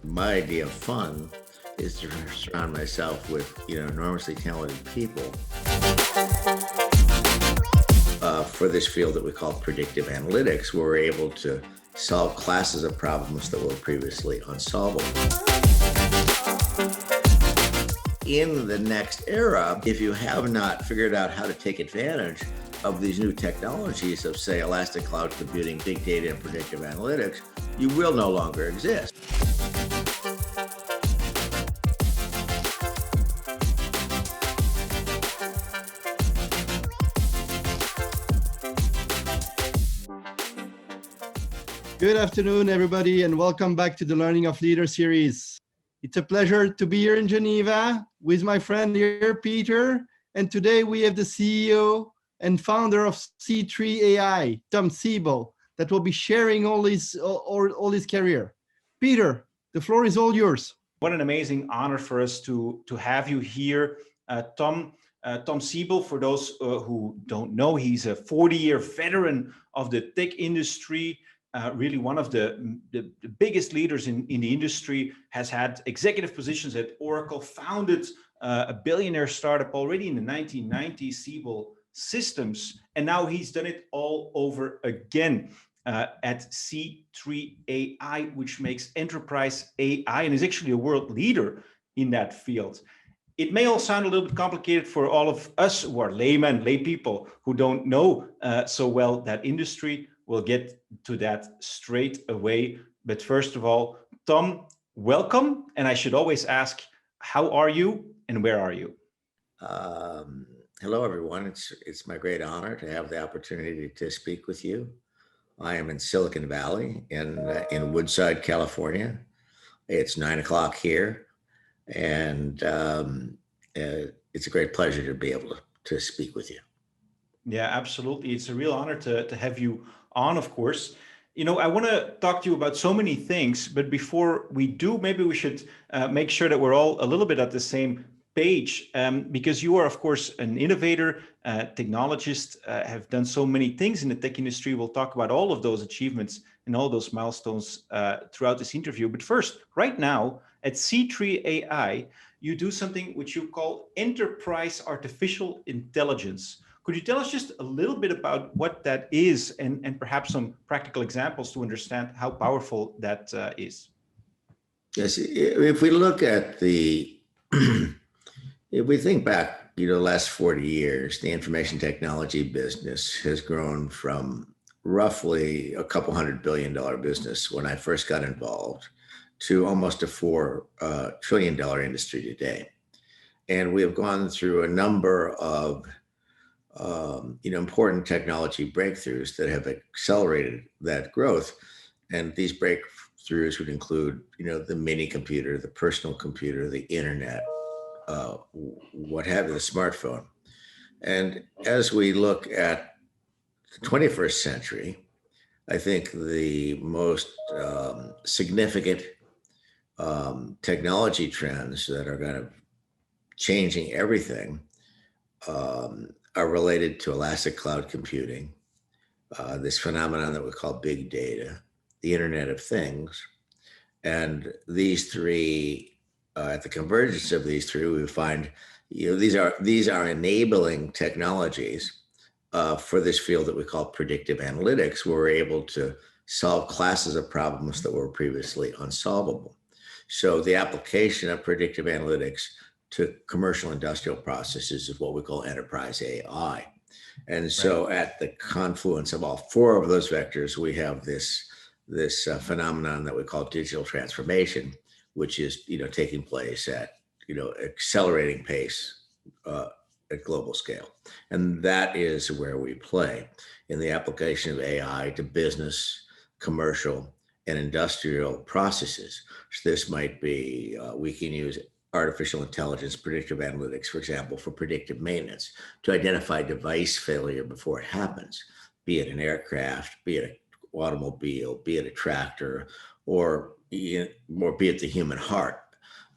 My idea of fun is to surround myself with, enormously talented people for this field that we call predictive analytics, where we're able to solve classes of problems that were previously unsolvable. In the next era, if you have not figured out how to take advantage of these new technologies of, say, elastic cloud computing, big data, and predictive analytics, you will no longer exist. Good afternoon, everybody, and welcome back to the Learning of Leaders series. It's a pleasure to be here in Geneva with my friend here, Peter. And today we have the CEO and founder of C3 AI, Tom Siebel, that will be sharing all his career. Peter, the floor is all yours. What an amazing honor for us to have you here, Tom. Tom Siebel, for those who don't know, he's a 40-year veteran of the tech industry. Really one of the biggest leaders in the industry, has had executive positions at Oracle, founded a billionaire startup already in the 1990s, Siebel Systems, and now he's done it all over again at C3 AI, which makes enterprise AI, and is actually a world leader in that field. It may all sound a little bit complicated for all of us who are laymen, lay people who don't know so well that industry. We'll get to that straight away. But first of all, Tom, welcome. And I should always ask, how are you and where are you? Hello, everyone. It's my great honor to have the opportunity to speak with you. I am in Silicon Valley in Woodside, California. It's 9 o'clock here, and it's a great pleasure to be able to speak with you. Yeah, absolutely. It's a real honor to have you on, of course. You know, I want to talk to you about so many things, but before we do, maybe we should make sure that we're all a little bit at the same page, because you are, of course, an innovator, technologist, have done so many things in the tech industry. We'll talk about all of those achievements and all those milestones throughout this interview. But first, right now at C3 AI, you do something which you call enterprise artificial intelligence. Could you tell us just a little bit about what that is, and perhaps some practical examples to understand how powerful that is? Yes, if we look at if we think back, the last 40 years, the information technology business has grown from roughly a couple $100 billion business when I first got involved to almost a $4 trillion industry today. And we have gone through a number of important technology breakthroughs that have accelerated that growth. And these breakthroughs would include, the mini computer, the personal computer, the internet, what have you, the smartphone. And as we look at the 21st century, I think the most significant technology trends that are kind of changing everything are related to elastic cloud computing, this phenomenon that we call big data, the Internet of Things. And these three, at the convergence of these three, we find, these are enabling technologies for this field that we call predictive analytics, where we're able to solve classes of problems that were previously unsolvable. So the application of predictive analytics to commercial industrial processes is what we call enterprise AI. And so at the confluence of all four of those vectors, we have this phenomenon that we call digital transformation, which is, taking place at, accelerating pace at global scale. And that is where we play in the application of AI to business, commercial, and industrial processes. So this might be, we can use artificial intelligence, predictive analytics, for example, for predictive maintenance, to identify device failure before it happens, be it an aircraft, be it an automobile, be it a tractor, or be it the human heart.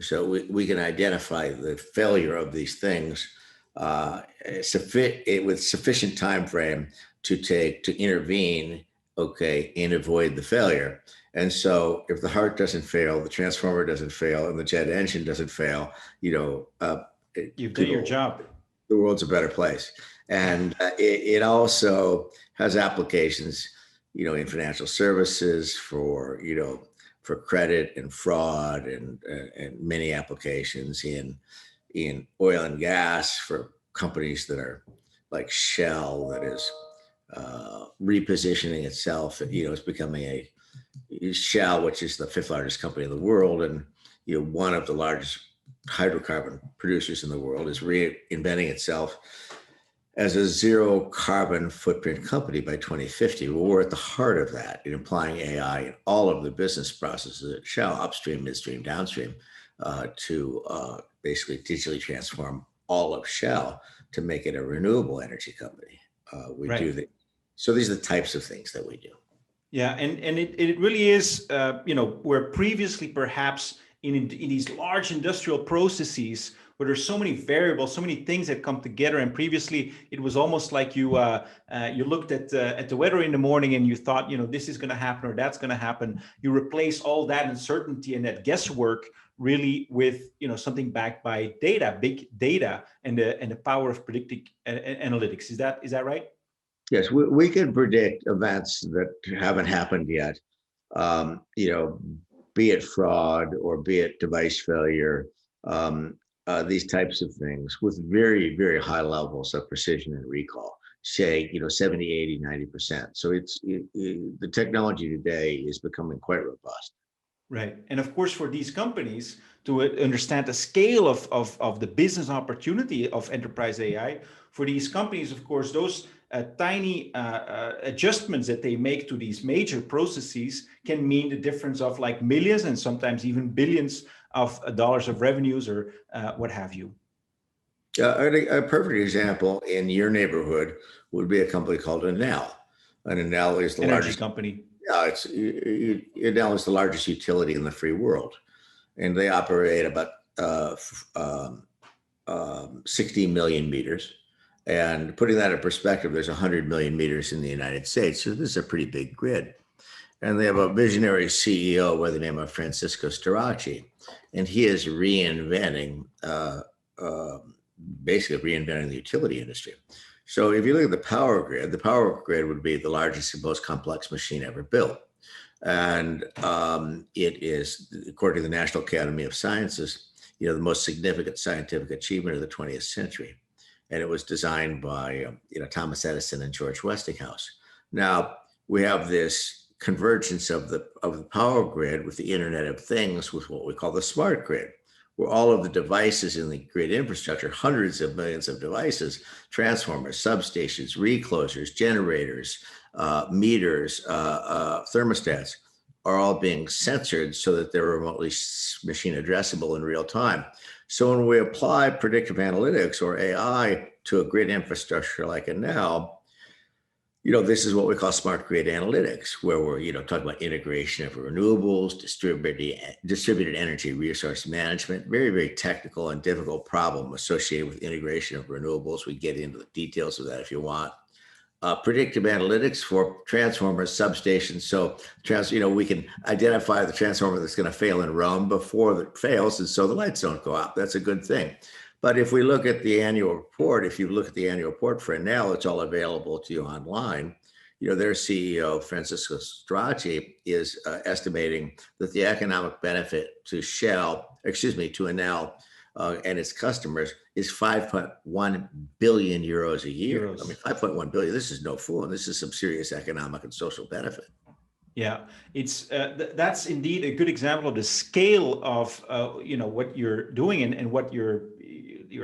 So we can identify the failure of these things with sufficient time frame to intervene, and avoid the failure. And so if the heart doesn't fail, the transformer doesn't fail, and the jet engine doesn't fail, You've done your job. the world's a better place. And it also has applications, in financial services for credit and fraud, and many applications in oil and gas for companies that are like Shell, that is repositioning itself. It's becoming Shell, which is the fifth largest company in the world, and one of the largest hydrocarbon producers in the world, is reinventing itself as a zero carbon footprint company by 2050. Well, we're at the heart of that in applying AI in all of the business processes at Shell, upstream, midstream, downstream, to basically digitally transform all of Shell to make it a renewable energy company. So these are the types of things that we do. Yeah, and it really is, where previously perhaps in these large industrial processes where there's so many variables, so many things that come together, and previously it was almost like you looked at the weather in the morning and you thought, this is going to happen or that's going to happen. You replace all that uncertainty and that guesswork really with something backed by data, big data, and the power of predictive analytics. Is that right? Yes, we can predict events that haven't happened yet, be it fraud or be it device failure, these types of things with very, very high levels of precision and recall, say, 70, 80, 90%. So the technology today is becoming quite robust. Right. And of course, for these companies to understand the scale of the business opportunity of enterprise AI, for these companies, of course, those tiny adjustments that they make to these major processes can mean the difference of like millions and sometimes even billions of dollars of revenues or what have you. A perfect example in your neighborhood would be a company called Enel. And Enel is the largest company. Yeah, Enel is the largest utility in the free world, and they operate about 60 million meters. And putting that in perspective, there's 100 million meters in the United States, so this is a pretty big grid. And they have a visionary CEO by the name of Francisco Starace, and he is basically reinventing the utility industry. So if you look at the power grid would be the largest and most complex machine ever built. And it is, according to the National Academy of Sciences, the most significant scientific achievement of the 20th century. And it was designed by Thomas Edison and George Westinghouse. Now we have this convergence of the power grid with the Internet of Things, with what we call the smart grid, where all of the devices in the grid infrastructure, hundreds of millions of devices, transformers, substations, reclosers, generators, meters, thermostats, are all being censored so that they're remotely machine addressable in real time. So when we apply predictive analytics or AI to a grid infrastructure like Enel, this is what we call smart grid analytics, where we're, talking about integration of renewables, distributed energy resource management, very, very technical and difficult problem associated with integration of renewables. We get into the details of that if you want. Predictive analytics for transformers, substations. So, we can identify the transformer that's going to fail in Rome before it fails, and so the lights don't go out. That's a good thing. But if we look at the annual report, if you look at the annual report for Enel, it's all available to you online. Their CEO, Francisco Strachey, is estimating that the economic benefit to Enel and its customers is 5.1 billion euros a year. I mean, 5.1 billion, this is no fool. And this is some serious economic and social benefit. Yeah, it's that's indeed a good example of the scale of what you're doing and what your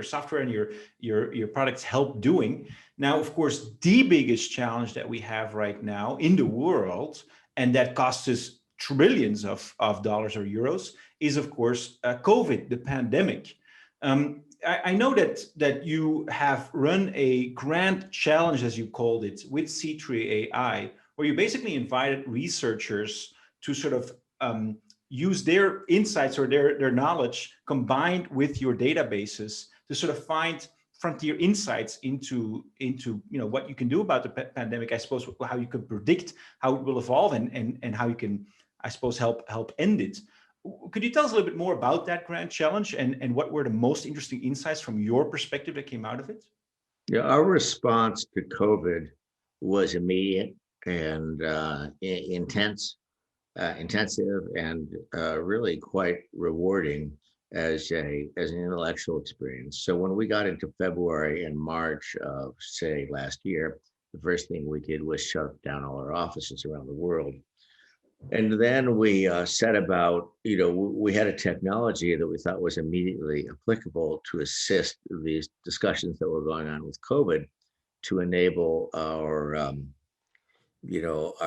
software and your products help doing. Now, of course, the biggest challenge that we have right now in the world, and that costs us trillions of dollars or euros, is of course COVID, the pandemic. I know that you have run a grand challenge, as you called it, with C3 AI, where you basically invited researchers to sort of use their insights or their knowledge combined with your databases to sort of find frontier insights into what you can do about the pandemic. I suppose how you can predict how it will evolve and how you can I suppose, help end it. Could you tell us a little bit more about that grand challenge and what were the most interesting insights from your perspective that came out of it? Yeah, our response to COVID was immediate and intensive, and really quite rewarding as an intellectual experience. So when we got into February and March of, say, last year, the first thing we did was shut down all our offices around the world. And then we set about, we had a technology that we thought was immediately applicable to assist these discussions that were going on with COVID, to enable our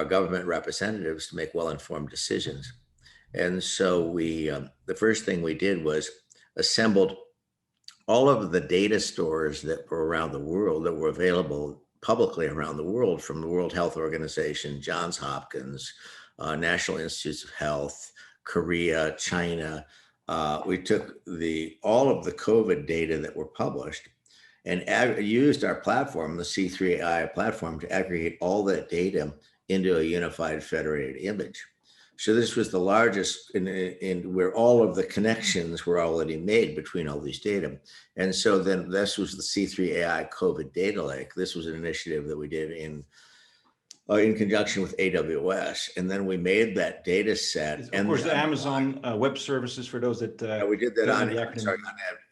government representatives to make well-informed decisions. And so the first thing we did was assembled all of the data stores that were around the world, that were available publicly around the world, from the World Health Organization, Johns Hopkins, National Institutes of Health, Korea, China. We took all of the COVID data that were published and used our platform, the C3AI platform, to aggregate all that data into a unified federated image. So this was the largest in where all of the connections were already made between all these data. And so then this was the C3AI COVID data lake. This was an initiative that we did in conjunction with AWS. And then we made that data set. Of course, the Amazon Web Services, for those that... we did that on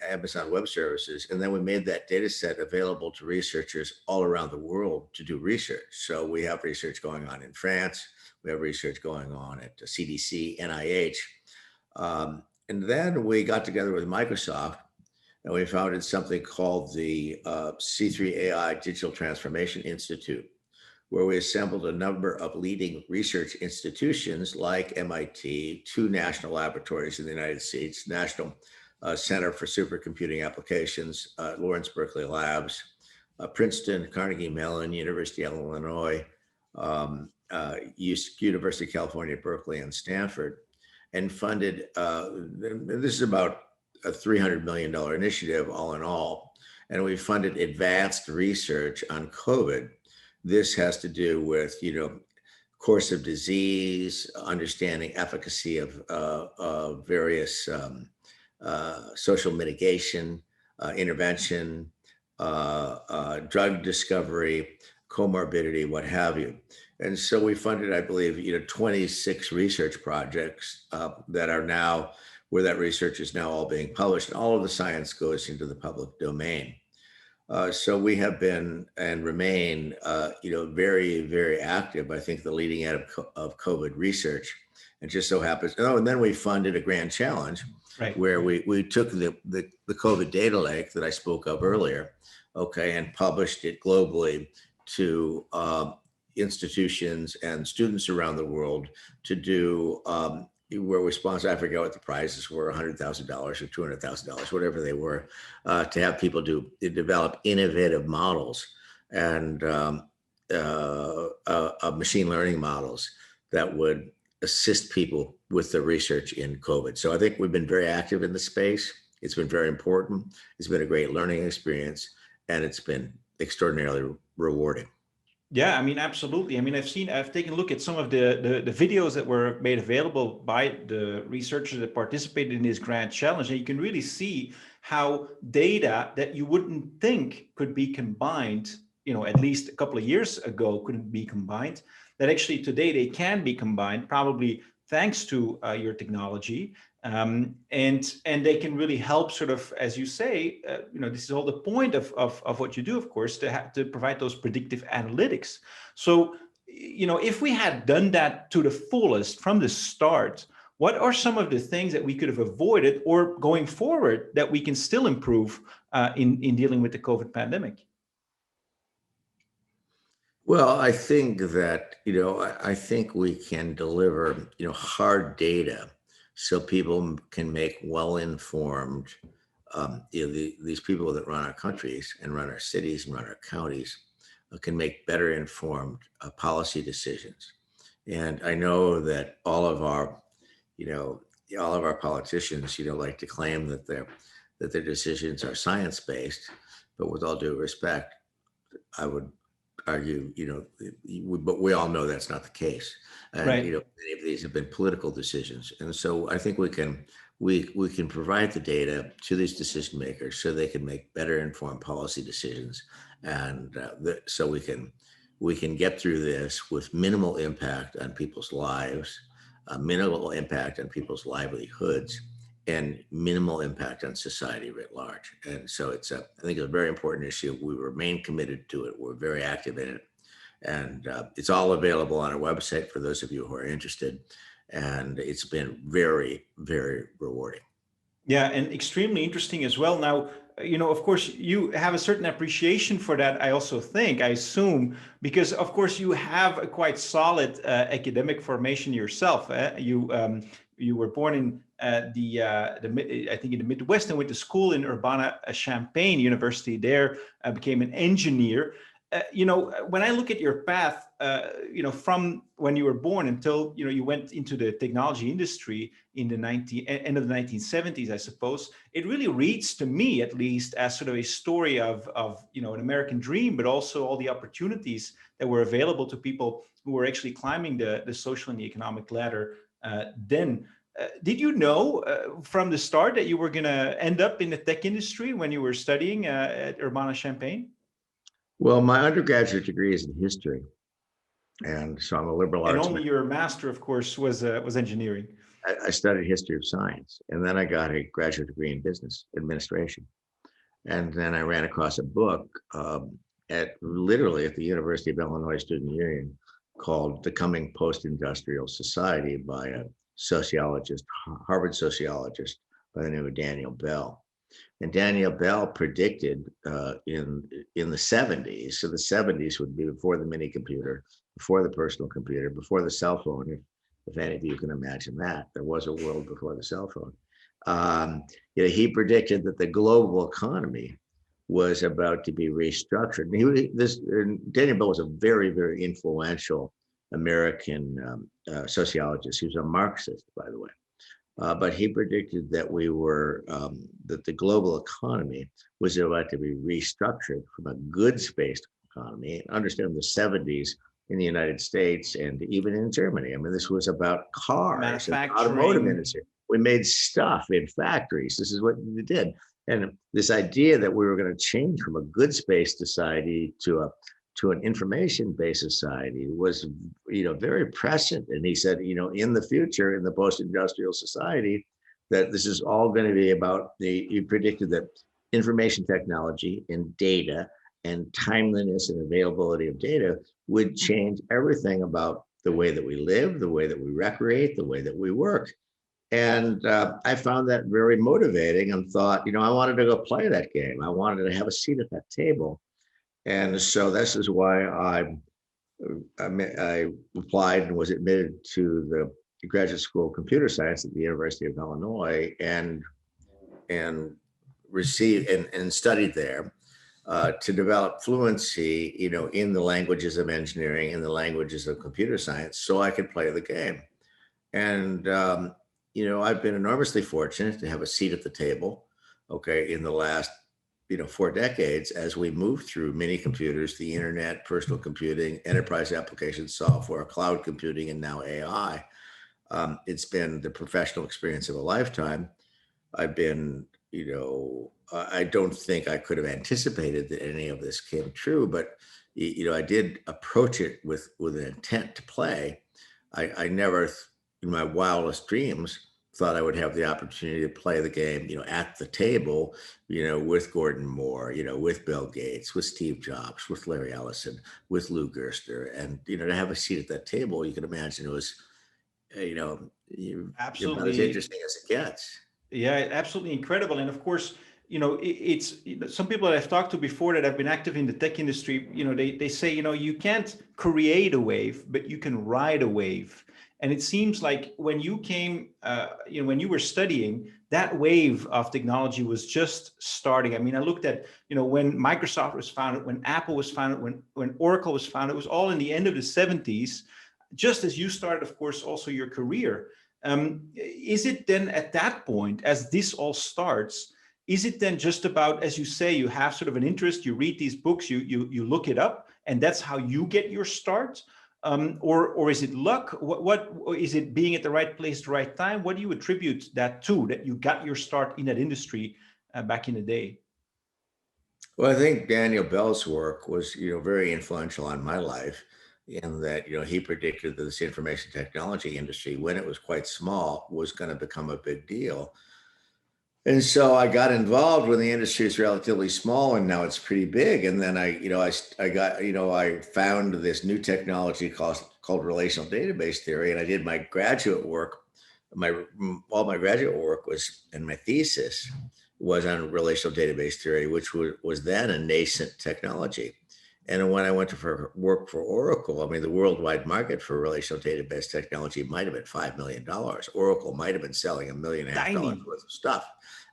Amazon Web Services. And then we made that data set available to researchers all around the world to do research. So we have research going on in France. We have research going on at CDC, NIH. And then we got together with Microsoft, and we founded something called the C3AI Digital Transformation Institute, where we assembled a number of leading research institutions like MIT, 2 national laboratories in the United States, National Center for Supercomputing Applications, Lawrence Berkeley Labs, Princeton, Carnegie Mellon, University of Illinois, University of California, Berkeley, and Stanford, and funded, this is about a $300 million initiative all in all, and we funded advanced research on COVID. This has to do with, course of disease, understanding efficacy of various social mitigation, intervention, drug discovery, comorbidity, what have you. And so we funded, I believe, 26 research projects that are now, where that research is now all being published, and all of the science goes into the public domain. So we have been and remain, very, very active. I think the leading edge of COVID research. And just so happens, and then we funded a grand challenge, right, where we took the COVID data lake that I spoke of earlier, and published it globally to institutions and students around the world to do, where we sponsor, I forget what the prizes were, $100,000 or $200,000, whatever they were, to have people develop innovative models and machine learning models that would assist people with the research in COVID. So I think we've been very active in the space. It's been very important. It's been a great learning experience, and it's been extraordinarily rewarding. Yeah, I mean, absolutely. I mean, I've taken a look at some of the videos that were made available by the researchers that participated in this grand challenge. And you can really see how data that you wouldn't think could be combined, at least a couple of years ago, couldn't be combined, that actually today they can be combined, probably thanks to your technology. And they can really help, sort of, as you say, this is all the point of what you do, of course, to provide those predictive analytics. So, if we had done that to the fullest from the start, what are some of the things that we could have avoided, or going forward that we can still improve in dealing with the COVID pandemic? Well, I think that, I think we can deliver, hard data so people can make well-informed, these people that run our countries and run our cities and run our counties can make better informed policy decisions. And I know that all of our politicians, like to claim that their decisions are science-based, but with all due respect, I would argue, but we all know that's not the case. And, Right. many of these have been political decisions. And so I think we can provide the data to these decision makers so they can make better informed policy decisions. And so we can get through this with minimal impact on people's lives, minimal impact on people's livelihoods, and minimal impact on society writ large. And so I think it's a very important issue. We remain committed to it. We're very active in it. And it's all available on our website for those of you who are interested. And it's been very, very rewarding. Yeah, and extremely interesting as well. Now, of course, you have a certain appreciation for that, I also think, I assume, because, of course, you have a quite solid academic formation yourself. You were born in I think in the Midwest, and went to school in Urbana-Champaign University there, became an engineer. When I look at your path, from when you were born until, you went into the technology industry in the end of the 1970s, I suppose, it really reads to me, at least, as sort of a story of an American dream, but also all the opportunities that were available to people who were actually climbing the social and the economic ladder then. Did you know from the start that you were going to end up in the tech industry when you were studying at Urbana-Champaign? Well, my undergraduate degree is in history. And so I'm a liberal arts. And only your master, of course, was engineering. I studied history of science, and then I got a graduate degree in business administration. And then I ran across a book literally at the University of Illinois Student Union called The Coming Post-Industrial Society by a sociologist, Harvard sociologist by the name of Daniel Bell. And Daniel Bell predicted in the 70s, so the 70s would be before the mini computer, before the personal computer, before the cell phone, if any of you can imagine that. There was a world before the cell phone. He predicted that the global economy was about to be restructured. Daniel Bell was a very, very influential American sociologist. He was a Marxist, by the way. But he predicted that that the global economy was about to be restructured from a goods-based economy. Understand the 70s in the United States and even in Germany. I mean, this was about cars and automotive industry. We made stuff in factories. This is what we did. And this idea that we were going to change from a goods-based society to an information-based society was, very prescient. And he said, in the future, in the post-industrial society, that this is all going to be about he predicted that information technology and data and timeliness and availability of data would change everything about the way that we live, the way that we recreate, the way that we work. And I found that very motivating and thought, I wanted to go play that game. I wanted to have a seat at that table. And so this is why I applied and was admitted to the graduate school of computer science at the University of Illinois and received and studied there to develop fluency, in the languages of engineering, in the languages of computer science, so I could play the game. And I've been enormously fortunate to have a seat at the table, in the last 4 decades as we move through mini computers, the internet, personal computing, enterprise application software, cloud computing, and now AI. It's been the professional experience of a lifetime. I've been, I don't think I could have anticipated that any of this came true, but I did approach it with an intent to play. I never, in my wildest dreams, thought I would have the opportunity to play the game, at the table, with Gordon Moore, with Bill Gates, with Steve Jobs, with Larry Ellison, with Lou Gerster, and to have a seat at that table, you can imagine it was, absolutely about as interesting as it gets. Yeah, absolutely incredible. And of course, it's some people that I've talked to before that have been active in the tech industry, they say, you can't create a wave, but you can ride a wave. And it seems like when you came, when you were studying, that wave of technology was just starting. I mean, I looked at, when Microsoft was founded, when Apple was founded, when Oracle was founded, it was all in the end of the 70s, just as you started, of course, also your career. Is it then at that point, as this all starts, is it then just about, as you say, you have sort of an interest, you read these books, you look it up, and that's how you get your start? Or is it luck? What is it, being at the right place, the right time? What do you attribute that to, that you got your start in that industry back in the day? Well, I think Daniel Bell's work was, very influential on my life in that, he predicted that this information technology industry, when it was quite small, was going to become a big deal. And so I got involved when the industry is relatively small, and now it's pretty big. And then I found this new technology called relational database theory, and I did my graduate work. All my graduate work was, and my thesis was on relational database theory, which was then a nascent technology. And when I went to work for Oracle, I mean, the worldwide market for relational database technology might have been $5 million. Oracle might have been selling $1.5 million Tiny. worth of stuff.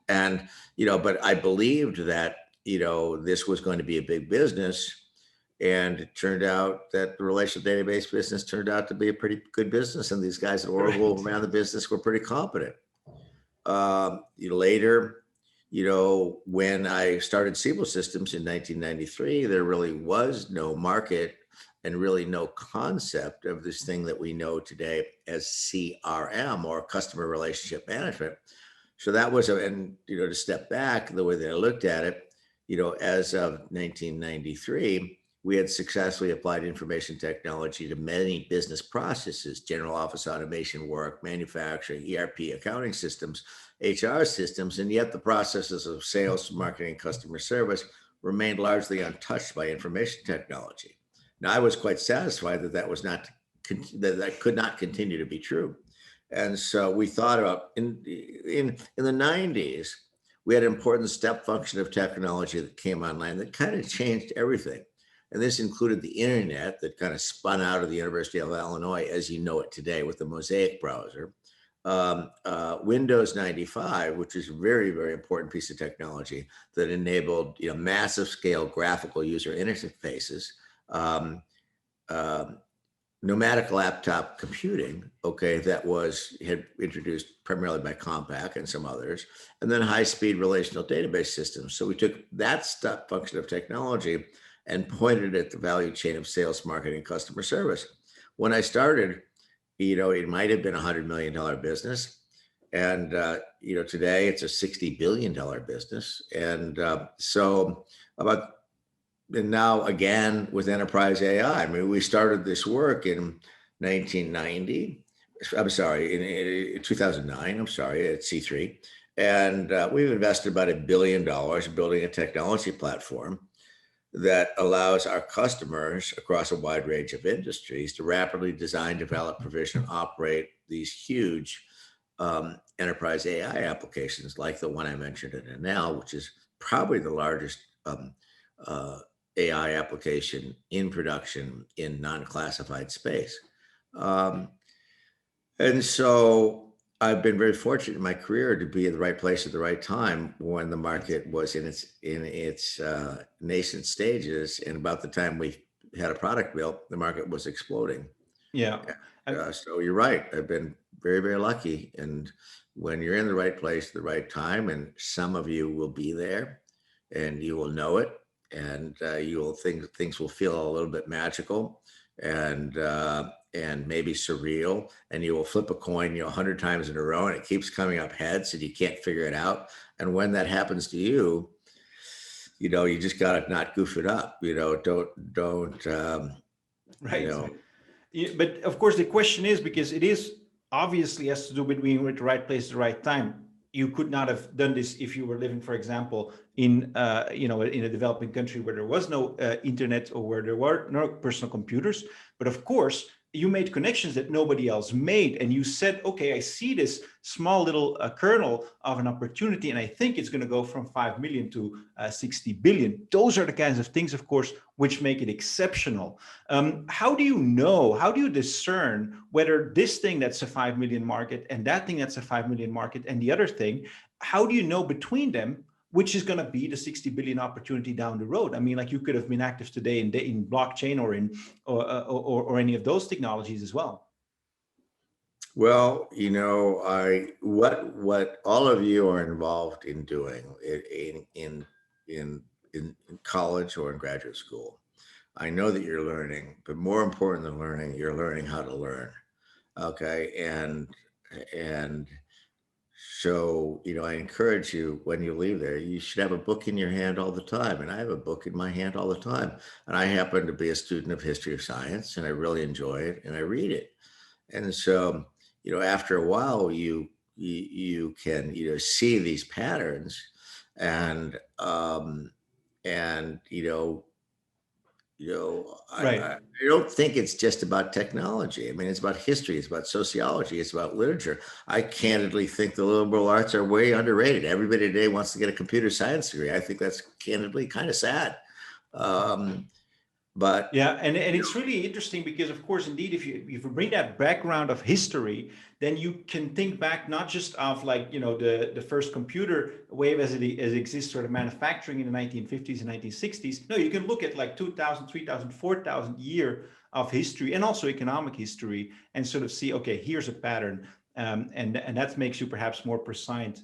And, but I believed that, this was going to be a big business. And it turned out that the relational database business turned out to be a pretty good business. And these guys at Oracle Right. around the business were pretty competent. Later, when I started Siebel Systems in 1993, there really was no market and really no concept of this thing that we know today as CRM, or customer relationship management. So that was, and to step back, the way that I looked at it, as of 1993, we had successfully applied information technology to many business processes: general office automation work, manufacturing, ERP, accounting systems, HR systems, and yet the processes of sales, marketing, customer service remained largely untouched by information technology. Now, I was quite satisfied that that could not continue to be true. And so we thought about, in the 90s, we had an important step function of technology that came online that kind of changed everything. And this included the internet that kind of spun out of the University of Illinois as you know it today with the Mosaic browser. Windows 95, which is a very, very important piece of technology that enabled massive scale graphical user interfaces. Nomadic laptop computing, okay, that had introduced primarily by Compaq and some others, and then high-speed relational database systems. So we took that step function of technology and pointed at the value chain of sales, marketing, customer service. When I started, it might have been $100 million business. And, today it's a $60 billion business. And and now again with enterprise AI. I mean, we started this work in 1990. I'm sorry, in 2009. I'm sorry, at C3, and we've invested about $1 billion building a technology platform that allows our customers across a wide range of industries to rapidly design, develop, provision, operate these huge enterprise AI applications, like the one I mentioned in Enel, which is probably the largest AI application in production in non-classified space. And so I've been very fortunate in my career to be in the right place at the right time when the market was in its nascent stages. And about the time we had a product built, the market was exploding. Yeah. So you're right. I've been very, very lucky. And when you're in the right place at the right time, and some of you will be there and you will know it, and you will think things will feel a little bit magical and maybe surreal, and you will flip a coin 100 times in a row and it keeps coming up heads and you can't figure it out. And when that happens to you, you just gotta not goof it up. Don't Right. But of course, the question is, because it is obviously has to do with being at the right place at the right time. You could not have done this if you were living, for example, in in a developing country where there was no internet or where there were no personal computers. But of course, you made connections that nobody else made, and you said, okay, I see this small little kernel of an opportunity, and I think it's going to go from 5 million to 60 billion. Those are the kinds of things, of course, which make it exceptional. How do you discern whether this thing that's a 5 million market and that thing that's a 5 million market and the other thing, how do you know between them which is going to be the 60 billion opportunity down the road? I mean, like, you could have been active today in blockchain or any of those technologies as well. Well, what all of you are involved in doing in college or in graduate school I know that you're learning, but more important than learning, you're learning how to learn. Okay. And so, I encourage you when you leave there, you should have a book in your hand all the time. And I have a book in my hand all the time. And I happen to be a student of history of science and I really enjoy it and I read it. And so, after a while, you can, see these patterns and, and, Right. I don't think it's just about technology. I mean, it's about history, it's about sociology, it's about literature. I candidly think the liberal arts are way underrated. Everybody today wants to get a computer science degree. I think that's candidly kind of sad. Um, but Yeah, and it's really interesting because, of course, indeed, if you bring that background of history, then you can think back not just of like the first computer wave as it exists, sort of manufacturing in the 1950s and 1960s. No, you can look at like 2,000, 3,000, 4,000 year of history and also economic history and sort of see, okay, here's a pattern, and that makes you perhaps more precise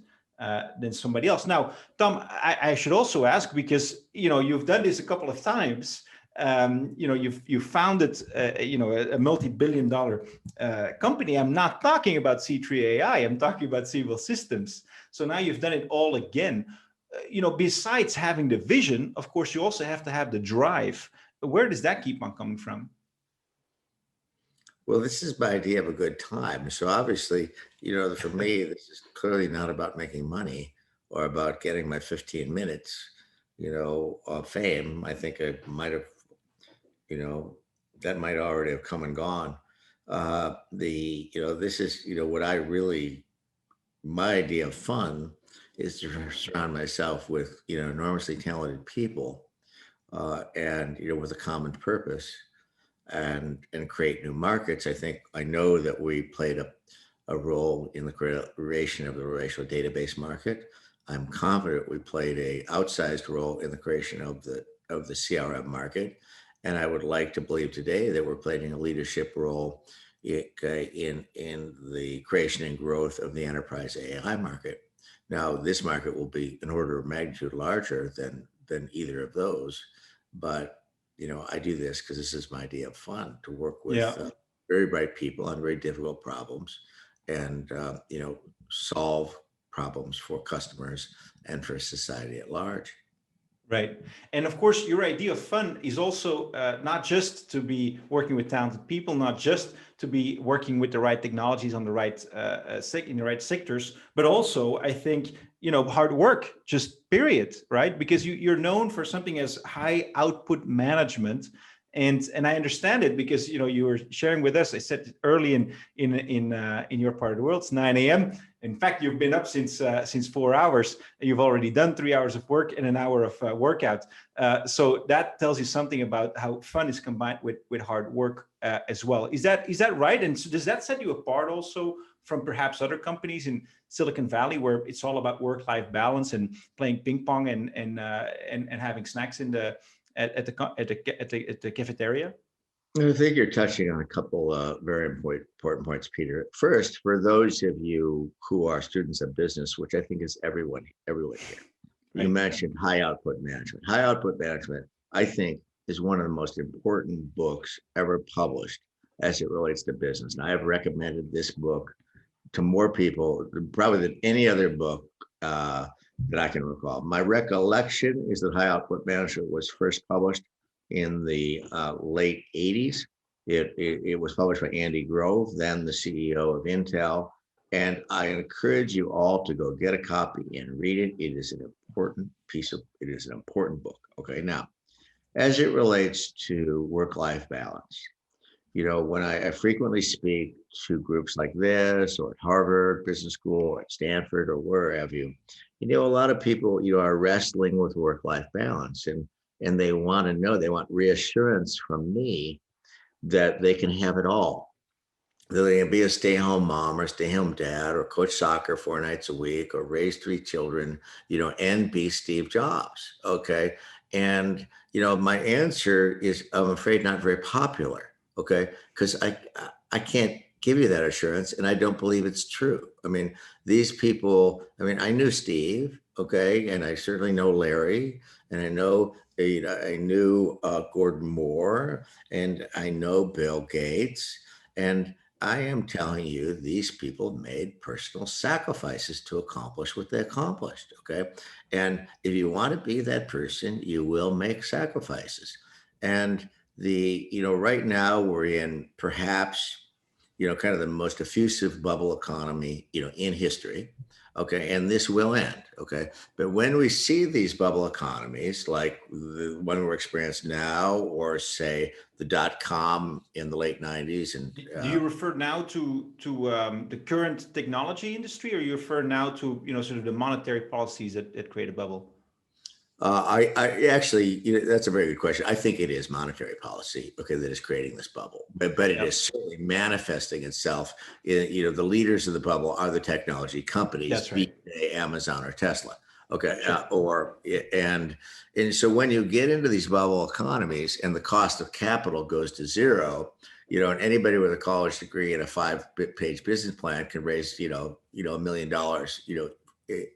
than somebody else. Now, Tom, I should also ask because you've done this a couple of times. You've founded a multi-billion-dollar company. I'm not talking about C3 AI. I'm talking about Siebel Systems. So now you've done it all again. Besides having the vision, of course, you also have to have the drive. Where does that keep on coming from? well, this is my idea of a good time. So obviously, for me, this is clearly not about making money or about getting my 15 minutes, of fame. I think I might have, you know, that might already have come and gone. This is, what I really, my idea of fun is to surround myself with, enormously talented people, and, with a common purpose and create new markets. I know that we played a role in the creation of the relational database market. I'm confident we played a outsized role in the creation of the CRM market. And I would like to believe today that we're playing a leadership role in the creation and growth of the enterprise AI market. Now, this market will be an order of magnitude larger than either of those, but I do this because this is my idea of fun to work with Yeah. very bright people on very difficult problems and, solve problems for customers and for society at large. Right. And of course, your idea of fun is also not just to be working with talented people, not just to be working with the right technologies on the right in the right sectors, but also, I think, hard work, just period, right? Because you're known for something as high output management. And I understand it because you were sharing with us. I said early in your part of the world, it's 9 a.m. In fact, you've been up since 4 hours. You've already done 3 hours of work and an hour of workout. So that tells you something about how fun is combined with hard work as well. Is that right? And so does that set you apart also from perhaps other companies in Silicon Valley where it's all about work-life balance and playing ping pong and having snacks at the cafeteria? I think you're touching on a couple very important points, Peter. First, for those of you who are students of business, which I think is everyone here, you Right. mentioned high output management. High output management, I think, is one of the most important books ever published as it relates to business. And I have recommended this book to more people, probably than any other book that I can recall. My recollection is that High Output Management was first published in the late 80s. It was published by Andy Grove, then the CEO of Intel. And I encourage you all to go get a copy and read it. It is an important book. Okay, now, as it relates to work-life balance, when I frequently speak to groups like this or at Harvard Business School or at Stanford or wherever a lot of people, are wrestling with work-life balance and they want to know, they want reassurance from me that they can have it all. That they can be a stay-home mom or stay-home dad or coach soccer 4 nights a week or raise 3 children, and be Steve Jobs. Okay. And, my answer is, I'm afraid, not very popular. Okay. Because I can't give you that assurance, and I don't believe it's true. I mean, these people, I mean, I knew Steve, okay, and I certainly know Larry, and I know, I knew Gordon Moore, and I know Bill Gates, and I am telling you, these people made personal sacrifices to accomplish what they accomplished, okay? And if you want to be that person, you will make sacrifices. And right now we're in perhaps, kind of the most effusive bubble economy, in history. Okay. And this will end. Okay. But when we see these bubble economies, like the one we're experiencing now, or say the dot-com in the late 90s. And Do you refer now to the current technology industry, or you refer now to, sort of the monetary policies that create a bubble? I actually, that's a very good question. I think it is monetary policy, okay, that is creating this bubble, but it Yep. is certainly manifesting itself. The leaders of the bubble are the technology companies, That's right. be they Amazon or Tesla, okay, Sure. and so when you get into these bubble economies and the cost of capital goes to zero, and anybody with a college degree and a 5-page business plan can raise, $1 million,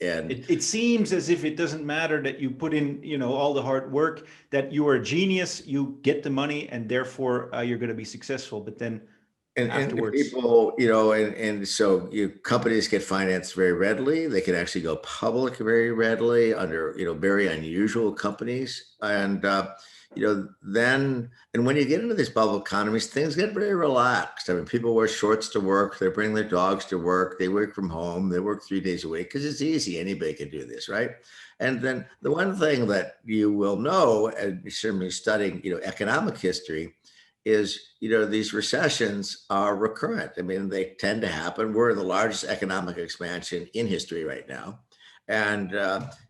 and It seems as if it doesn't matter that you put in, all the hard work, that you are a genius, you get the money, and therefore you're going to be successful. But then and afterwards, people, and so companies get financed very readily. They can actually go public very readily under, very unusual companies. And, then, and when you get into these bubble economies, things get very relaxed. I mean, people wear shorts to work. They bring their dogs to work. They work from home. They work 3 days a week because it's easy. Anybody can do this, right? And then the one thing that you will know, and certainly studying, economic history, is these recessions are recurrent. I mean, they tend to happen. We're in the largest economic expansion in history right now, and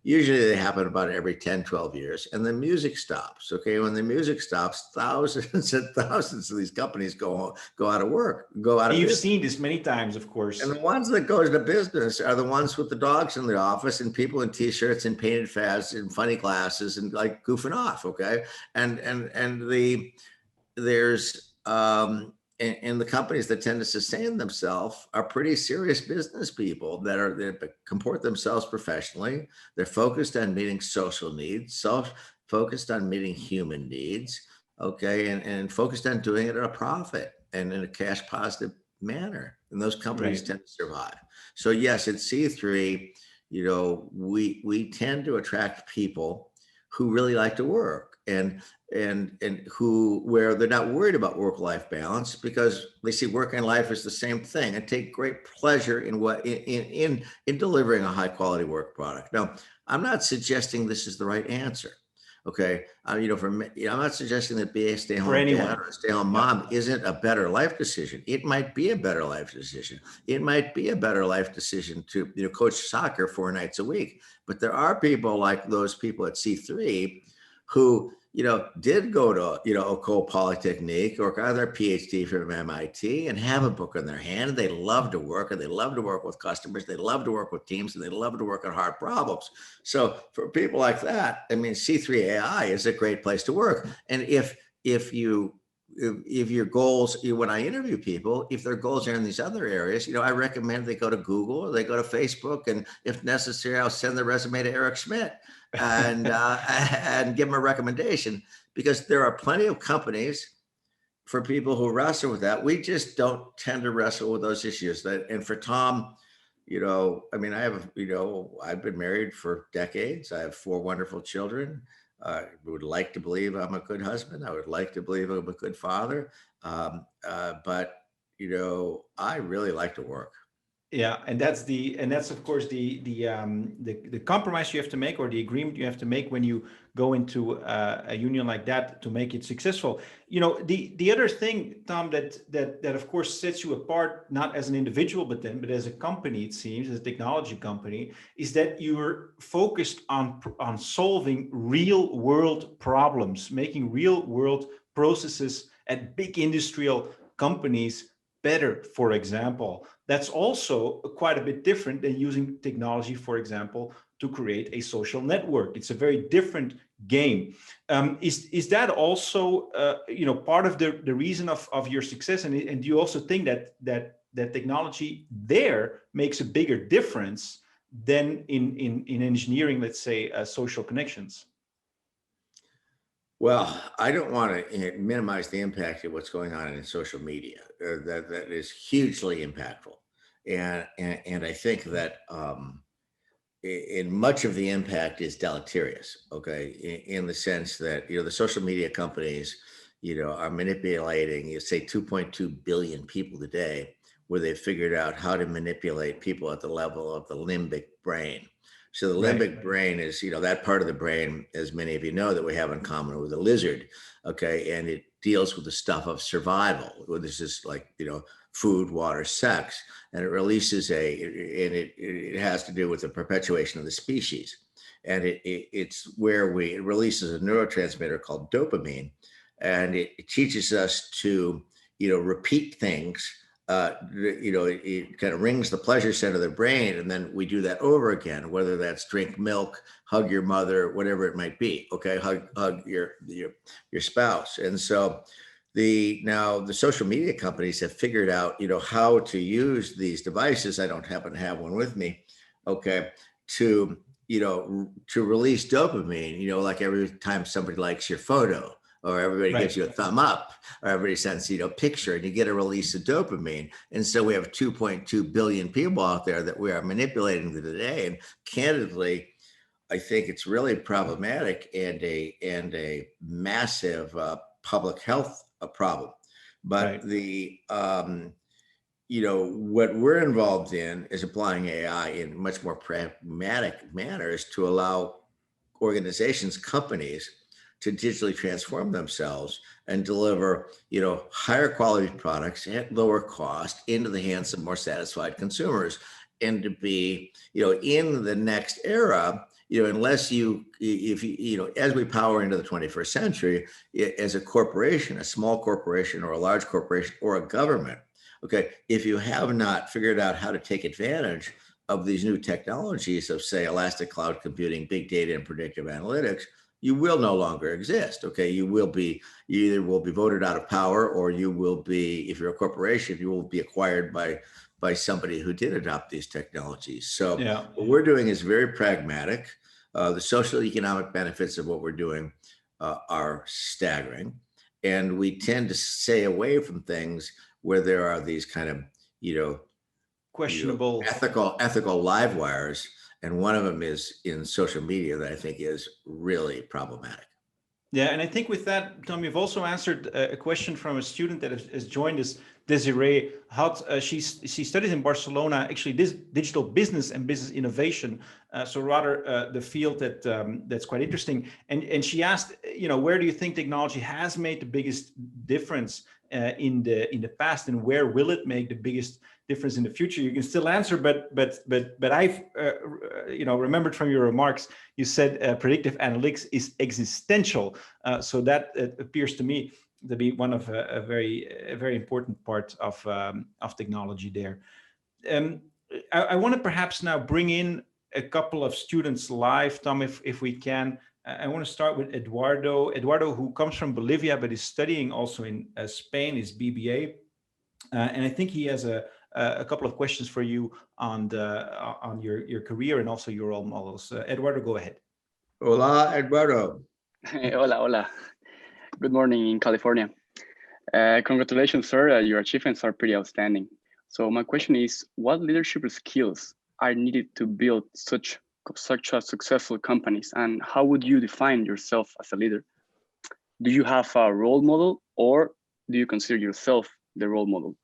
usually they happen about every 10-12 years, and the music stops. Okay, when the music stops, thousands and thousands of these companies go out of work, go out of and you've business. seen this many times, of course. And the ones that go to business are the ones with the dogs in the office and people in t-shirts and painted fads and funny glasses and like goofing off. Okay, and there's and the companies that tend to sustain themselves are pretty serious business people that comport themselves professionally. They're focused on meeting social needs, focused on meeting human needs, okay, and focused on doing it at a profit and in a cash positive manner. And those companies Right. tend to survive. So yes, at C3, we tend to attract people who really like to work and who, where they're not worried about work-life balance because they see work and life as the same thing and take great pleasure in delivering a high quality work product. Now, I'm not suggesting this is the right answer. Okay. For me, I'm not suggesting that being a stay-home dad or a stay-home mom isn't a better life decision. It might be a better life decision. It might be a better life decision to, coach soccer 4 nights a week. But there are people like those people at C3 who, did go to, Ecole Polytechnique or got their PhD from MIT and have a book in their hand. They love to work and they love to work with customers. They love to work with teams and they love to work on hard problems. So for people like that, I mean, C3 AI is a great place to work. And if your goals, when I interview people, if their goals are in these other areas, I recommend they go to Google or they go to Facebook, and if necessary, I'll send the resume to Eric Schmidt and give them a recommendation, because there are plenty of companies for people who wrestle with that. We just don't tend to wrestle with those issues. And for Tom, I mean, I've been married for decades. I have 4 wonderful children. I would like to believe I'm a good husband. I would like to believe I'm a good father. But I really like to work. Yeah, and that's of course the compromise you have to make, or the agreement you have to make when you go into a union like that to make it successful. The other thing, Tom, that of course sets you apart, not as an individual, but as a company, it seems, as a technology company, is that you're focused on solving real world problems, making real world processes at big industrial companies better, for example. that's also quite a bit different than using technology, for example, to create a social network. It's a very different game. Is that also part of the reason of your success? And do you also think that technology there makes a bigger difference than in engineering, let's say, social connections? Well, I don't want to minimize the impact of what's going on in social media. That is hugely impactful, and I think that in much of the impact is deleterious. Okay, in the sense that the social media companies are manipulating say 2.2 billion people today, where they've figured out how to manipulate people at the level of the limbic brain. So the limbic brain is, that part of the brain, as many of you know, that we have in common with a lizard. Okay. And it deals with the stuff of survival. This is like, food, water, sex. And it releases it has to do with the perpetuation of the species. And it's where it releases a neurotransmitter called dopamine. And it teaches us to, repeat things. It kind of rings the pleasure center of the brain, and then we do that over again, whether that's drink milk, hug your mother, whatever it might be. Okay, hug your spouse. And so now the social media companies have figured out how to use these devices. I don't happen to have one with me. Okay, to release dopamine. Like every time somebody likes your photo, or everybody gives you a thumb up, or everybody sends a picture, and you get a release of dopamine. And so we have 2.2 billion people out there that we are manipulating today. And candidly, I think it's really problematic and a massive public health problem. But what we're involved in is applying AI in much more pragmatic manners to allow organizations, companies, to digitally transform themselves and deliver, higher quality products at lower cost into the hands of more satisfied consumers. And to be, in the next era, unless as we power into the 21st century, as a corporation, a small corporation or a large corporation or a government, okay, if you have not figured out how to take advantage of these new technologies of, say, elastic cloud computing, big data, and predictive analytics, you will no longer exist. Okay, you either will be voted out of power, or you will be, if you're a corporation, you will be acquired by somebody who did adopt these technologies. So what we're doing is very pragmatic. The social economic benefits of what we're doing are staggering, and we tend to stay away from things where there are these kind of questionable ethical live wires. And one of them is in social media that I think is really problematic. Yeah, and I think with that, Tom, you've also answered a question from a student that has joined us, Desiree. She studies in Barcelona, actually, this digital business and business innovation. So rather the field that's quite interesting. And she asked, where do you think technology has made the biggest difference in the past, and where will it make the biggest difference in the future? You can still answer, but I've remembered from your remarks, you said predictive analytics is existential. So that appears to me to be one of a very important part of technology there. I want to perhaps now bring in a couple of students live, Tom, if we can. I want to start with Eduardo. Eduardo, who comes from Bolivia but is studying also in Spain, is BBA, and I think he has a couple of questions for you on your career and also your role models. Eduardo, go ahead. Hola, Eduardo. Hola, hola. Good morning in California. Congratulations, sir. Your achievements are pretty outstanding. So my question is, what leadership skills are needed to build such a successful companies, and how would you define yourself as a leader? Do you have a role model, or do you consider yourself the role model?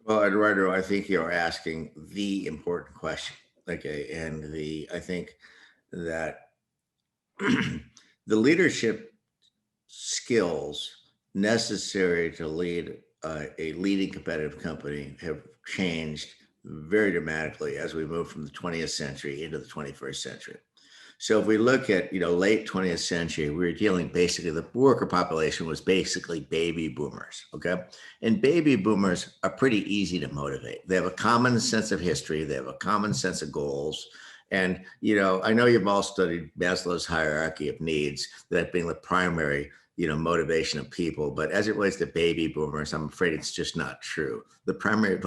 Well, Eduardo, I think you're asking the important question. Okay, and I think that the leadership skills necessary to lead a leading competitive company have changed very dramatically as we move from the 20th century into the 21st century. So if we look at, late 20th century, we were dealing basically, the worker population was basically baby boomers, okay? And baby boomers are pretty easy to motivate. They have a common sense of history. They have a common sense of goals. And, I know you've all studied Maslow's hierarchy of needs, that being the primary motivation of people. But as it relates to baby boomers, I'm afraid it's just not true. The primary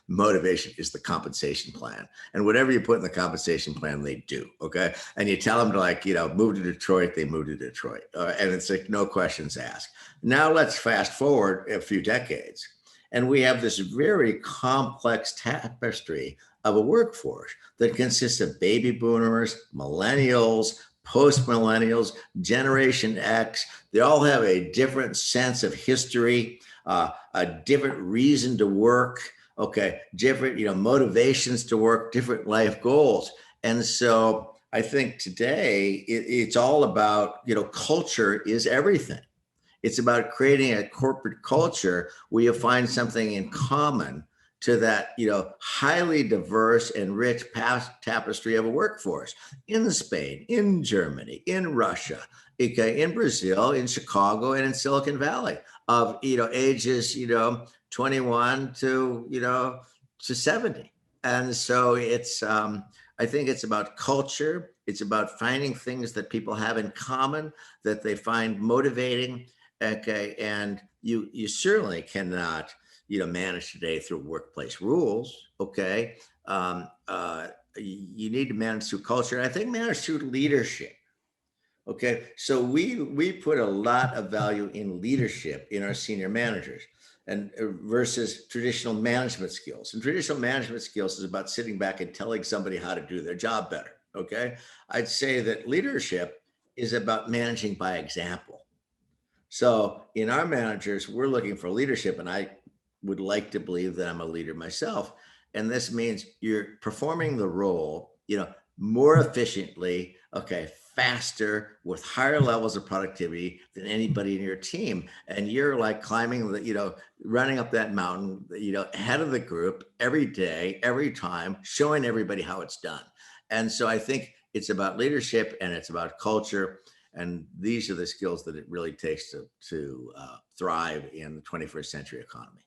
motivation is the compensation plan. And whatever you put in the compensation plan, they do. Okay. And you tell them to move to Detroit, they move to Detroit. And it's like no questions asked. Now let's fast forward a few decades. And we have this very complex tapestry of a workforce that consists of baby boomers, millennials, post-millennials, Generation X. They all have a different sense of history, a different reason to work, different motivations to work, different life goals. And so I think today it's all about, culture is everything. It's about creating a corporate culture where you find something in common to that, highly diverse and rich past tapestry of a workforce in Spain, in Germany, in Russia, in Brazil, in Chicago, and in Silicon Valley of, ages, 21 to 70. And so it's, I think it's about culture. It's about finding things that people have in common that they find motivating. And you certainly cannot, manage today through workplace rules. You need to manage through culture. And I think manage through leadership. Okay. So we put a lot of value in leadership in our senior managers and versus traditional management skills. And traditional management skills is about sitting back and telling somebody how to do their job better. Okay. I'd say that leadership is about managing by example. So in our managers, we're looking for leadership, and I would like to believe that I'm a leader myself. And this means you're performing the role, more efficiently, faster, with higher levels of productivity than anybody in your team. And you're like climbing running up that mountain, ahead of the group every day, every time, showing everybody how it's done. And so I think it's about leadership and it's about culture. And these are the skills that it really takes to thrive in the 21st century economy.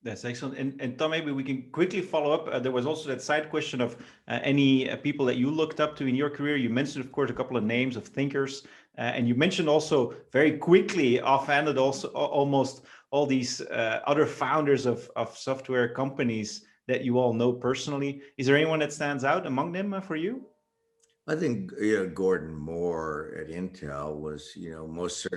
That's excellent. And Tom, maybe we can quickly follow up. There was also that side question of any people that you looked up to in your career. You mentioned, of course, a couple of names of thinkers. And you mentioned also very quickly, offhanded, also almost all these other founders of software companies that you all know personally. Is there anyone that stands out among them for you? I think Gordon Moore at Intel was most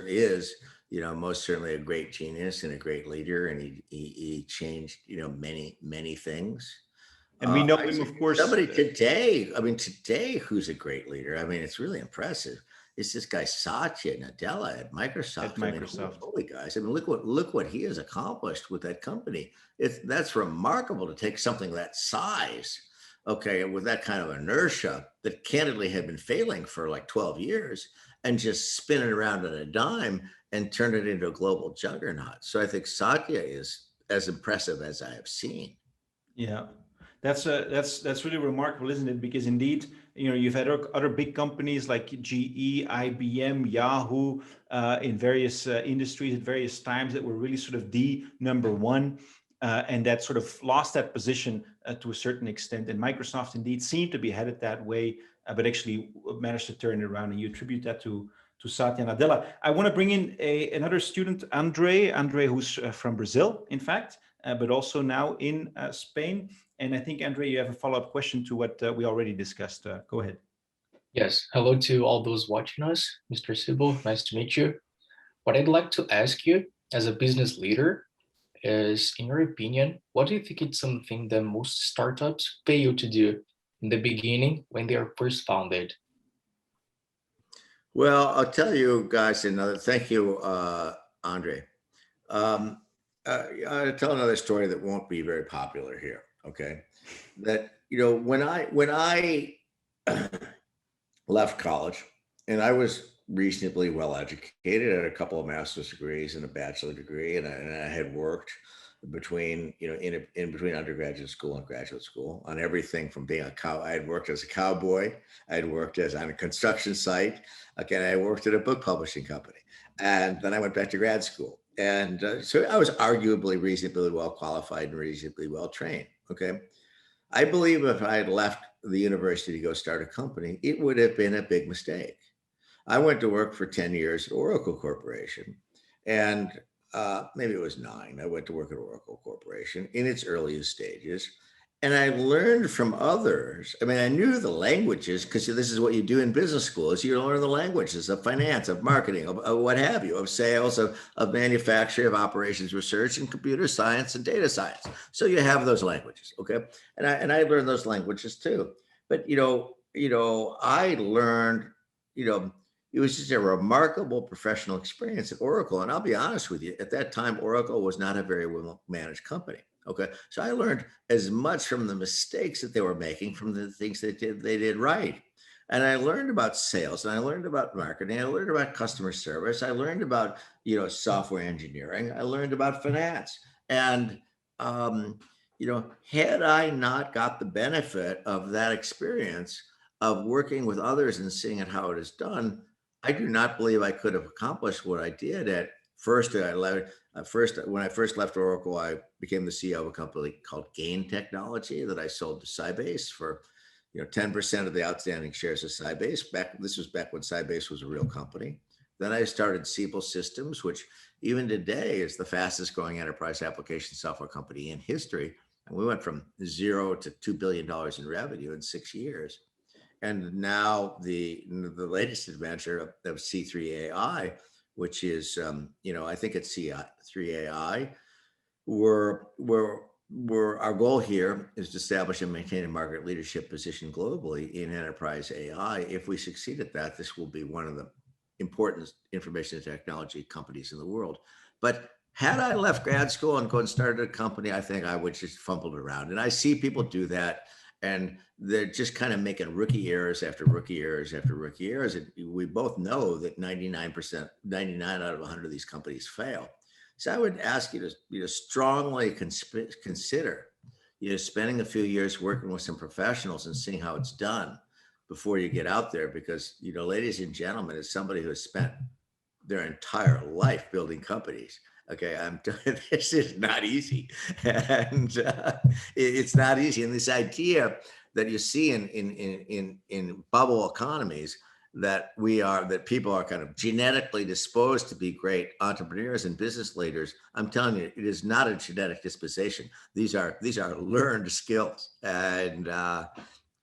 certainly a great genius and a great leader, and he changed many things. And we know him, of course. Somebody today who's a great leader. I mean, it's really impressive. It's this guy Satya Nadella at Microsoft. Holy guys! I mean, look what he has accomplished with that company. That's remarkable to take something that size. With that kind of inertia that candidly had been failing for like 12 years and just spin it around on a dime and turn it into a global juggernaut. So I think Satya is as impressive as I have seen. Yeah, that's really remarkable, isn't it? Because indeed, you've had other big companies like GE, IBM, Yahoo, in various industries at various times that were really sort of the number one. And that sort of lost that position to a certain extent. And Microsoft indeed seemed to be headed that way, but actually managed to turn it around. And you attribute that to Satya Nadella. I want to bring in another student, Andre, who's from Brazil, in fact, but also now in Spain. And I think, Andre, you have a follow-up question to what we already discussed. Go ahead. Yes. Hello to all those watching us. Mr. Siebel, nice to meet you. What I'd like to ask you as a business leader is, in your opinion, what do you think is something that most startups fail to do in the beginning when they are first founded? Well, I'll tell you guys thank you, Andre. I'll tell another story that won't be very popular here. Okay. That, when I left college, and I was reasonably well educated, I had a couple of master's degrees and a bachelor degree, and I had worked. between, in between undergraduate school and graduate school, on everything from being a cow. I had worked as a cowboy. I had worked as on a construction site. Again, I worked at a book publishing company, and then I went back to grad school. And so I was arguably reasonably well qualified and reasonably well trained. Okay. I believe if I had left the university to go start a company, it would have been a big mistake. I went to work for 10 years at Oracle Corporation, and maybe it was 9. I went to work at Oracle Corporation in its earliest stages. And I learned from others. I mean, I knew the languages because this is what you do in business school is you learn the languages of finance, of marketing, of what have you, of sales, of manufacturing, of operations research, and computer science and data science. So you have those languages, okay? And I learned those languages too. But I learned, it was just a remarkable professional experience at Oracle. And I'll be honest with you, at that time, Oracle was not a very well managed company. Okay. So I learned as much from the mistakes that they were making from the things they did right. And I learned about sales, and I learned about marketing. I learned about customer service. I learned about, software engineering. I learned about finance. And, had I not got the benefit of that experience of working with others and seeing how it is done, I do not believe I could have accomplished what I did at first. When I first left Oracle, I became the CEO of a company called Gain Technology that I sold to Sybase for, 10% of the outstanding shares of Sybase. This was back when Sybase was a real company. Then I started Siebel Systems, which even today is the fastest growing enterprise application software company in history. And we went from 0 to $2 billion in revenue in 6 years. And now the latest adventure of C3 AI, which is, I think it's C3 AI, where our goal here is to establish and maintain a market leadership position globally in enterprise AI. If we succeed at that, this will be one of the important information and technology companies in the world. But had I left grad school and gone and started a company, I think I would just fumbled around. And I see people do that, and they're just kind of making rookie errors after rookie errors after rookie errors. And we both know that 99 out of 100 of these companies fail. So I would ask you to strongly consider, spending a few years working with some professionals and seeing how it's done before you get out there. Because, ladies and gentlemen, as somebody who has spent their entire life building companies, okay, this is not easy, and it's not easy. And this idea that you see in bubble economies that people are kind of genetically disposed to be great entrepreneurs and business leaders, I'm telling you, it is not a genetic disposition. These are learned skills, and right.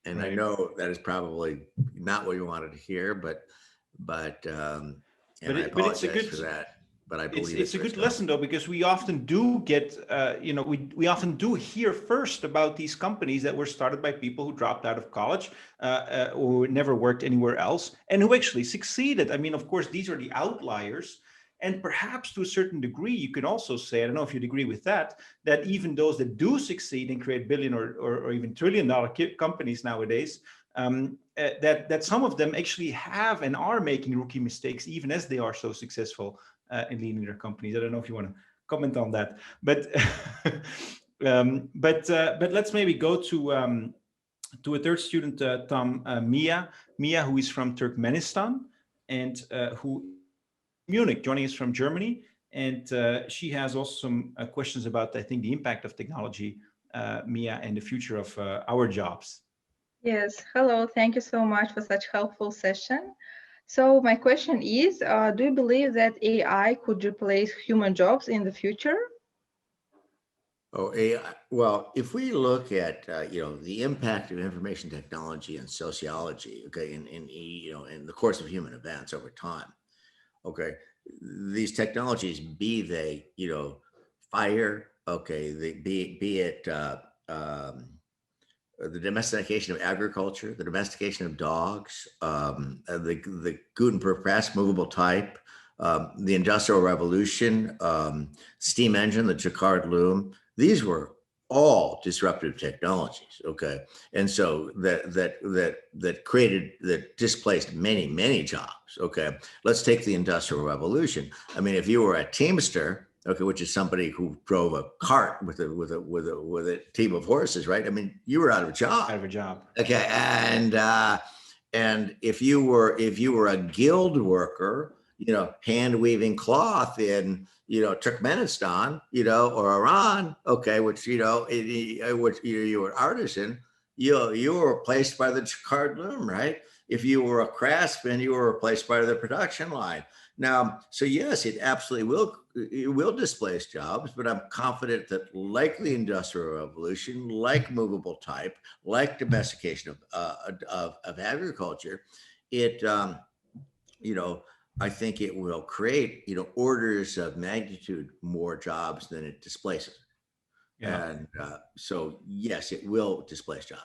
I know that is probably not what you wanted to hear, but I apologize for that. But I believe it's a good lesson, though, because we often do get, we often do hear first about these companies that were started by people who dropped out of college or never worked anywhere else and who actually succeeded. I mean, of course, these are the outliers. And perhaps to a certain degree, you can also say, I don't know if you'd agree with that even those that do succeed and create billion or even trillion-dollar companies nowadays, that some of them actually have and are making rookie mistakes, even as they are so successful in leading their companies. I don't know if you want to comment on that, but but let's maybe go to a third student, Tom, Mia, who is from Turkmenistan and who Munich, joining us from Germany, and she has also some questions about, I think, the impact of technology, Mia, and the future of our jobs. Yes, hello. Thank you so much for such helpful session. So my question is, do you believe that AI could replace human jobs in the future? Oh, AI. Well, if we look at the impact of information technology and sociology, okay, in the course of human events over time, okay, these technologies, be they fire, okay, be it the domestication of agriculture, the domestication of dogs, the Gutenberg press, movable type, the Industrial Revolution, steam engine, the Jacquard loom. These were all disruptive technologies, okay, and so that displaced many jobs. Okay, let's take the Industrial Revolution. I mean, if you were a teamster, okay, which is somebody who drove a cart with a team of horses, right? I mean, you were out of a job. Out of a job. Okay, and if you were a guild worker, hand weaving cloth in Turkmenistan, or Iran, okay, which you were artisan, you were replaced by the jacquard loom, right? If you were a craftsman, you were replaced by the production line. Now, so yes, it will displace jobs, but I'm confident that, like the Industrial Revolution, like movable type, like domestication of agriculture, it I think it will create orders of magnitude more jobs than it displaces. Yeah. And so yes, it will displace jobs.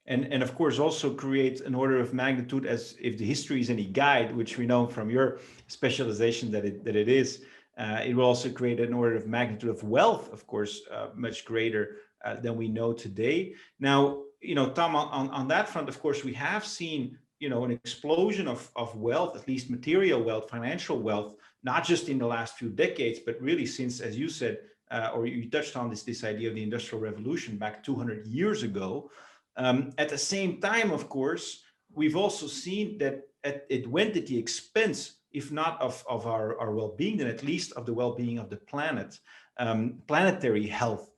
And of course also create an order of magnitude, as if the history is any guide, which we know from your specialization that it is. It will also create an order of magnitude of wealth, of course, much greater than we know today. Now, Tom, on that front, of course, we have seen an explosion of wealth, at least material wealth, financial wealth, not just in the last few decades, but really since, as you said, or you touched on this idea of the Industrial Revolution back 200 years ago. At the same time, of course, we've also seen that it went at the expense, if not of our well-being, then at least of the well-being of the planet, planetary health.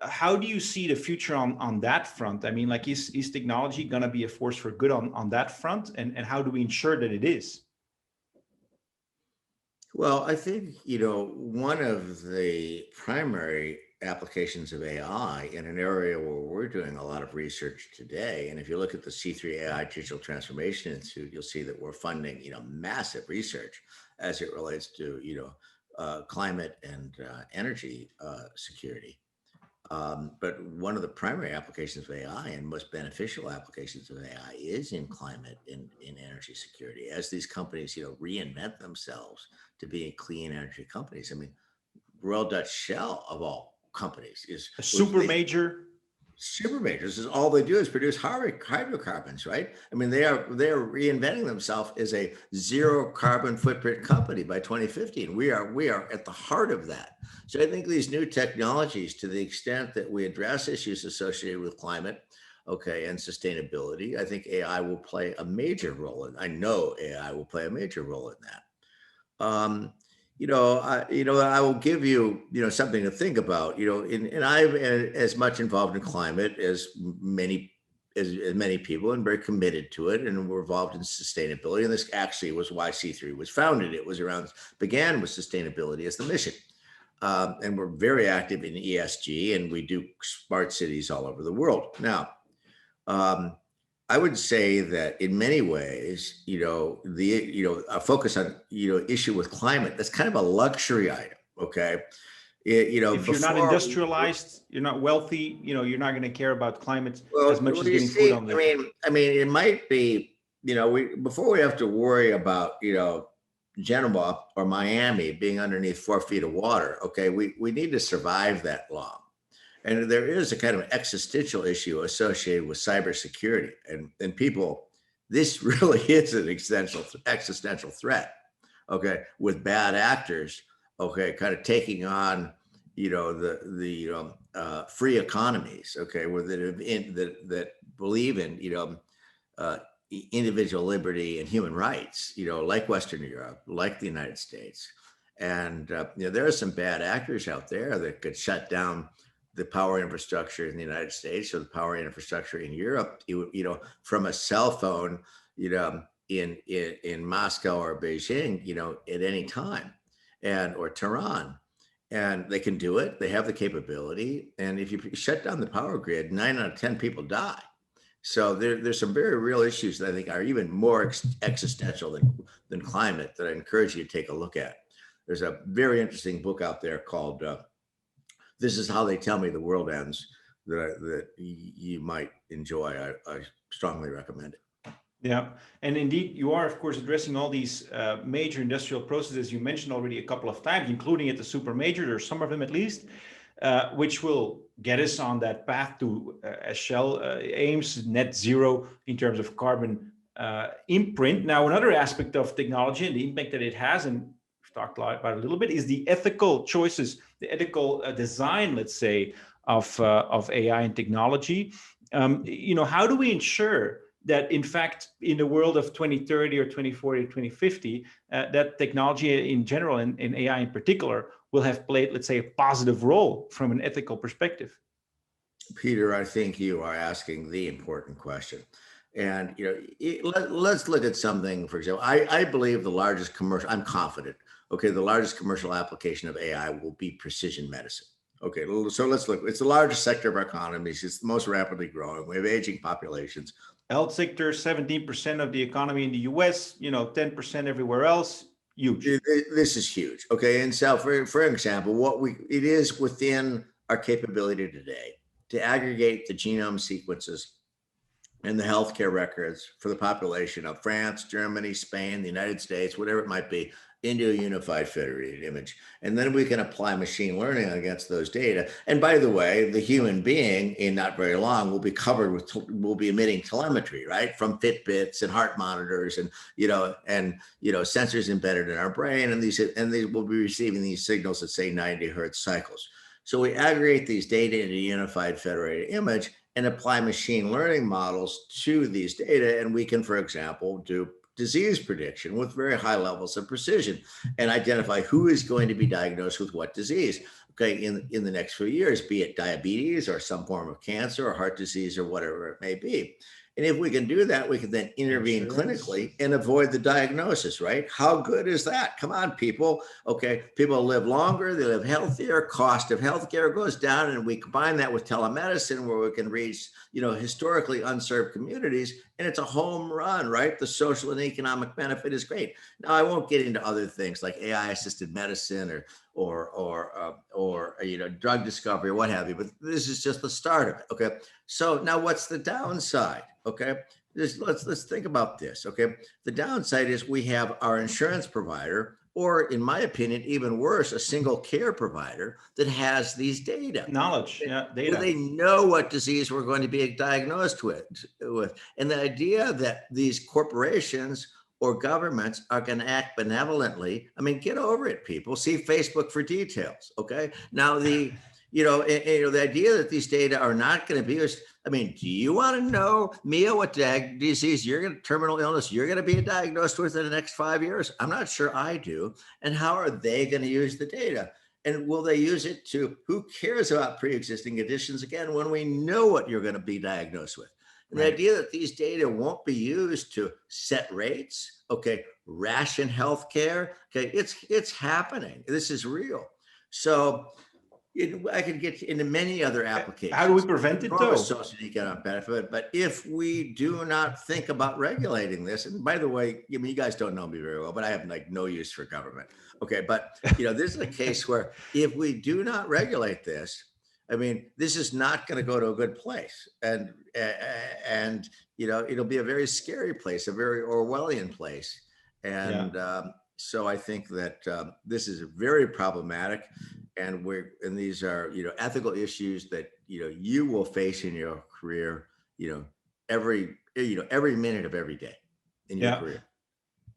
How do you see the future on that front? I mean, like, is technology going to be a force for good on that front? And how do we ensure that it is? Well, I think, one of the primary applications of AI in an area where we're doing a lot of research today, and if you look at the C3 AI Digital Transformation Institute, you'll see that we're funding, massive research as it relates to, climate and energy security. But one of the primary applications of AI and most beneficial applications of AI is in climate, in energy security, as these companies, reinvent themselves to being clean energy companies. I mean, Royal Dutch Shell, of all companies, is A super major. Super majors is all they do is produce hydrocarbons, right? I mean, they are reinventing themselves as a zero carbon footprint company by 2050, and we are at the heart of that. So I think these new technologies, to the extent that we address issues associated with climate, okay, and sustainability, I think AI will play a major role in. I know AI will play a major role in that. I will give you, something to think about, and I'm as much involved in climate as many people, and very committed to it. And we're involved in sustainability. And this actually was why C3 was founded. It began with sustainability as the mission. And we're very active in ESG, and we do smart cities all over the world. Now, I would say that in many ways, a focus on, issue with climate, that's kind of a luxury item. Okay. If you're not industrialized, you're not wealthy, you're not going to care about climate as much as getting food on the. I mean, it might be, before we have to worry about, Genoa or Miami being underneath 4 feet of water. Okay. We need to survive that long. And there is a kind of existential issue associated with cybersecurity, and people. This really is an existential threat. Okay, with bad actors. Okay, kind of taking on, the free economies. Okay, that believe in individual liberty and human rights. Like Western Europe, like the United States, and there are some bad actors out there that could shut down the power infrastructure in the United States or the power infrastructure in Europe, from a cell phone, in Moscow or Beijing, at any time, or Tehran, and they can do it. They have the capability, and if you shut down the power grid, 9 out of 10 people die. So there's some very real issues that I think are even more existential than climate that I encourage you to take a look at. There's a very interesting book out there called This Is How They Tell Me the World Ends that you might enjoy. I strongly recommend it. Yeah, and indeed, you are, of course, addressing all these major industrial processes you mentioned already a couple of times, including at the super majors, or some of them at least, which will get us on that path to, as Shell aims, net zero in terms of carbon imprint. Now, another aspect of technology and the impact that it has, and talked about a little bit, is the ethical choices, the ethical design, let's say, of AI and technology. How do we ensure that, in fact, in the world of 2030 or 2040 or 2050, that technology in general and AI in particular will have played, let's say, a positive role from an ethical perspective? Peter, I think you are asking the important question. And let's look at something. For example, I believe the largest commercial. I'm confident. Okay, the largest commercial application of AI will be precision medicine. Okay, so let's look. It's the largest sector of our economy. It's the most rapidly growing. We have aging populations. Health sector, 17% of the economy in the US. 10% everywhere else. Huge. This is huge. Okay, and so for example, it is within our capability today to aggregate the genome sequences and the healthcare records for the population of France, Germany, Spain, the United States, whatever it might be, into a unified federated image. And then we can apply machine learning against those data. And by the way, the human being in not very long will be emitting telemetry, right? From Fitbits and heart monitors and sensors embedded in our brain. And they will be receiving these signals at, say, 90 hertz cycles. So we aggregate these data in a unified federated image and apply machine learning models to these data. And we can, for example, do disease prediction with very high levels of precision and identify who is going to be diagnosed with what disease, okay, in the next few years, be it diabetes or some form of cancer or heart disease or whatever it may be. And if we can do that, we can then intervene clinically and avoid the diagnosis, right? How good is that? Come on, people. Okay, people live longer, they live healthier, cost of healthcare goes down, and we combine that with telemedicine where we can reach, historically unserved communities, and it's a home run, right? The social and economic benefit is great. Now, I won't get into other things like AI-assisted medicine or drug discovery or what have you, but this is just the start of it. Okay, so now what's the downside? Okay, let's think about this. Okay, the downside is we have our insurance provider, or in my opinion, even worse, a single care provider that has these data. Knowledge, data. Well, they know what disease we're going to be diagnosed with. And the idea that these corporations or governments are going to act benevolently, I mean, get over it, people. See Facebook for details. Okay, now the idea that these data are not going to be used. I mean, do you want to know, Mia, what disease terminal illness you're going to be diagnosed with in the next 5 years? I'm not sure I do. And how are they going to use the data? And will they use it to, who cares about pre-existing conditions again, when we know what you're going to be diagnosed with? And the idea that these data won't be used to set rates, okay, ration healthcare, okay, it's happening. This is real. So I could get into many other applications. How do we prevent it, though? Social and economic benefit, but if we do not think about regulating this, and by the way, you guys don't know me very well, but I have no use for government. Okay, but this is a case where if we do not regulate this, I mean, this is not going to go to a good place, and it'll be a very scary place, a very Orwellian place, and so I think that this is very problematic. And these are, ethical issues that, you will face in your career, every minute of every day in your career.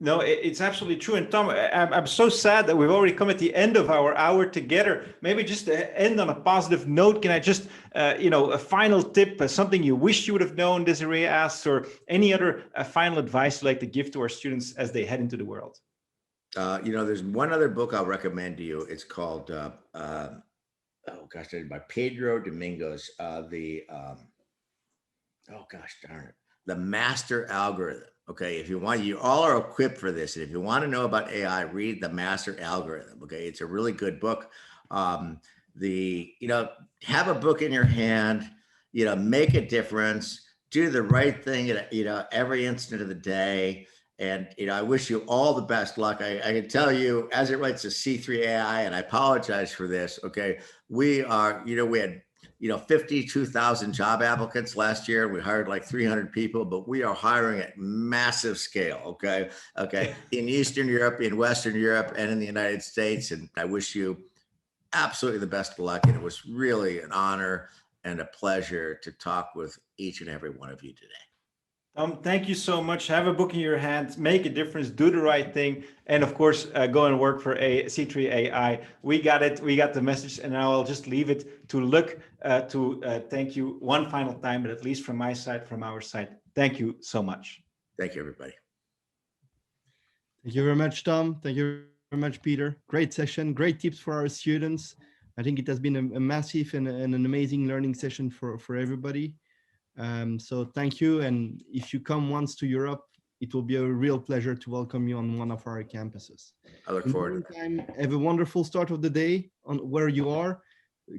No, it's absolutely true. And Tom, I'm so sad that we've already come at the end of our hour together. Maybe just to end on a positive note, can I just, a final tip, something you wish you would have known, Desiree asked, or any other final advice you'd like to give to our students as they head into the world? There's one other book I'll recommend to you. It's called, by Pedro Domingos, The Master Algorithm. Okay, if you want, you all are equipped for this. And if you want to know about AI, read The Master Algorithm. Okay, it's a really good book. Have a book in your hand, make a difference, do the right thing at, every instant of the day. And, I wish you all the best luck. I can tell you, as it relates to C3 AI, and I apologize for this, okay, we had, 52,000 job applicants last year. We hired like 300 people, but we are hiring at massive scale, okay, in Eastern Europe, in Western Europe, and in the United States. And I wish you absolutely the best of luck. And it was really an honor and a pleasure to talk with each and every one of you today. Tom, thank you so much. Have a book in your hand, make a difference, do the right thing, and of course, go and work for C3 AI. We got it. We got the message, and now I'll just leave it to Luc to thank you one final time, but at least from my side, from our side, thank you so much. Thank you, everybody. Thank you very much, Tom. Thank you very much, Peter. Great session, great tips for our students. I think it has been a massive and an amazing learning session for everybody. So thank you. And if you come once to Europe, it will be a real pleasure to welcome you on one of our campuses. I look In the forward to that. meantime, have a wonderful start of the day on where you are.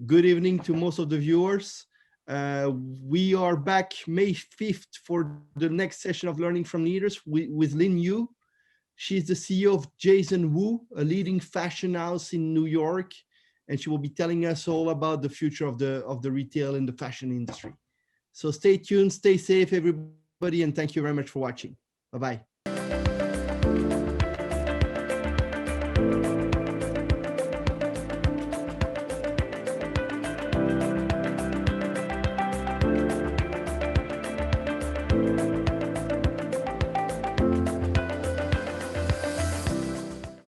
Good evening to most of the viewers. We are back May 5th for the next session of Learning from Leaders with Lin Yu. She's the CEO of Jason Wu, a leading fashion house in New York, and she will be telling us all about the future of the retail and the fashion industry. So stay tuned, stay safe, everybody, and thank you very much for watching. Bye-bye.